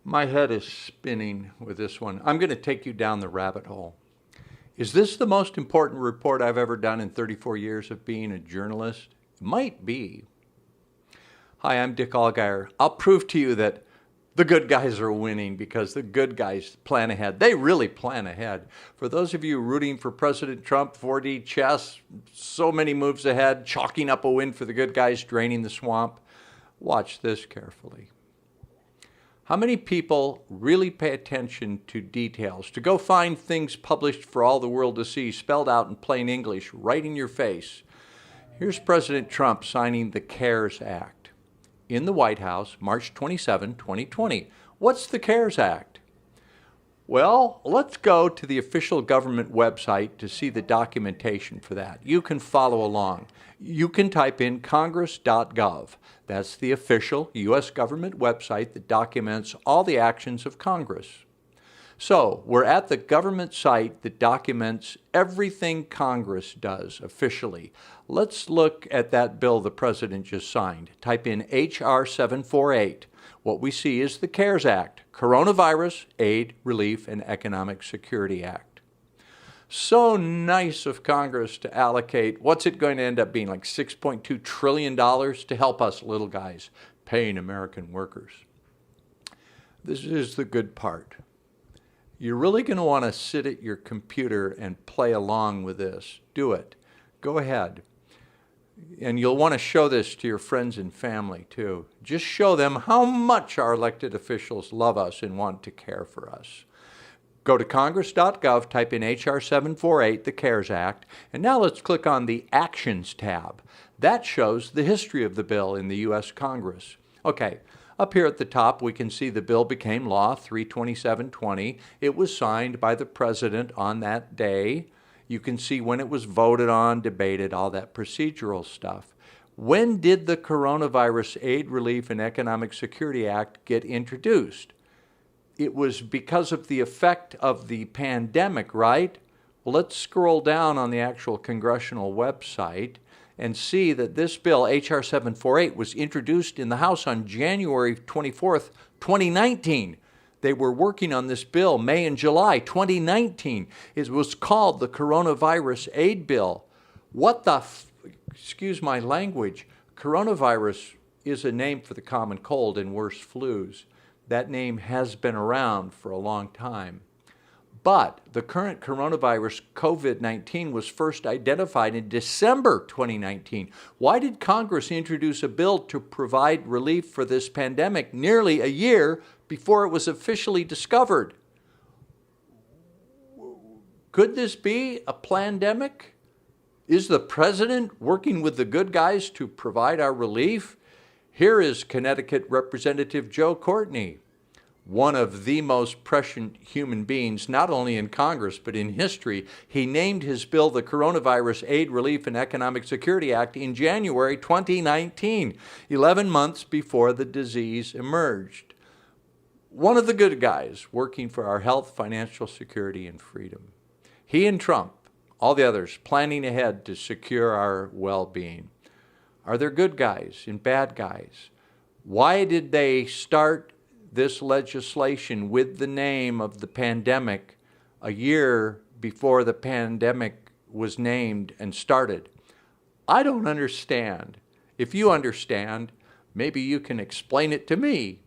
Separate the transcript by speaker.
Speaker 1: My head is spinning with this one. I'm going to take you down the rabbit hole. Is this the most important report I've ever done in 34 years of being a journalist? It might be. Hi, I'm Dick Allgaier. I'll prove to you that the good guys are winning because the good guys plan ahead. They really plan ahead. For those of you rooting for President Trump, 4D chess, so many moves ahead, chalking up a win for the good guys, draining the swamp, watch this carefully. How many people really pay attention to details, to go find things published for all the world to see, spelled out in plain English, right in your face? Here's President Trump signing the CARES Act in the White House, March 27, 2020. What's the CARES Act? Well, let's go to the official government website to see the documentation for that. You can follow along. You can type in congress.gov. That's the official U.S. government website that documents all the actions of Congress. So we're at the government site that documents everything Congress does officially. Let's look at that bill the president just signed. Type in H.R. 748. What we see is the CARES Act, Coronavirus Aid, Relief, and Economic Security Act. So nice of Congress to allocate, what's it going to end up being, like $6.2 trillion to help us little guys, paying American workers. This is the good part. You're really going to want to sit at your computer and play along with this. Do it. Go ahead. And you'll want to show this to your friends and family too. Just show them how much our elected officials love us and want to care for us. Go to congress.gov, type in H.R. 748, the CARES Act, and now let's click on the Actions tab. That shows the history of the bill in the U.S. Congress. Okay, up here at the top we can see the bill became law 3/27/20. It was signed by the president on that day. You can see when it was voted on, debated, all that procedural stuff. When did the Coronavirus Aid, Relief, and Economic Security Act get introduced? It was because of the effect of the pandemic, right? Well, let's scroll down on the actual congressional website and see that this bill, H.R. 748, was introduced in the House on January 24th, 2019. They were working on this bill May and July 2019. It was called the Coronavirus Aid Bill. What the, excuse my language, coronavirus is a name for the common cold and worse flus. That name has been around for a long time. But the current coronavirus, Covid19, was first identified in December 2019. Why did Congress introduce a bill to provide relief for this pandemic nearly a year before it was officially discovered? Could this be a plandemic? Is the president working with the good guys to provide our relief? Here is Connecticut Representative Joe Courtney, one of the most prescient human beings, not only in Congress, but in history. He named his bill the Coronavirus Aid, Relief, and Economic Security Act in January 2019, 11 months before the disease emerged. One of the good guys working for our health, financial security, and freedom. He and Trump, all the others, planning ahead to secure our well-being. Are there good guys and bad guys? Why did they start this legislation with the name of the pandemic a year before the pandemic was named and started? I don't understand. If you understand, maybe you can explain it to me.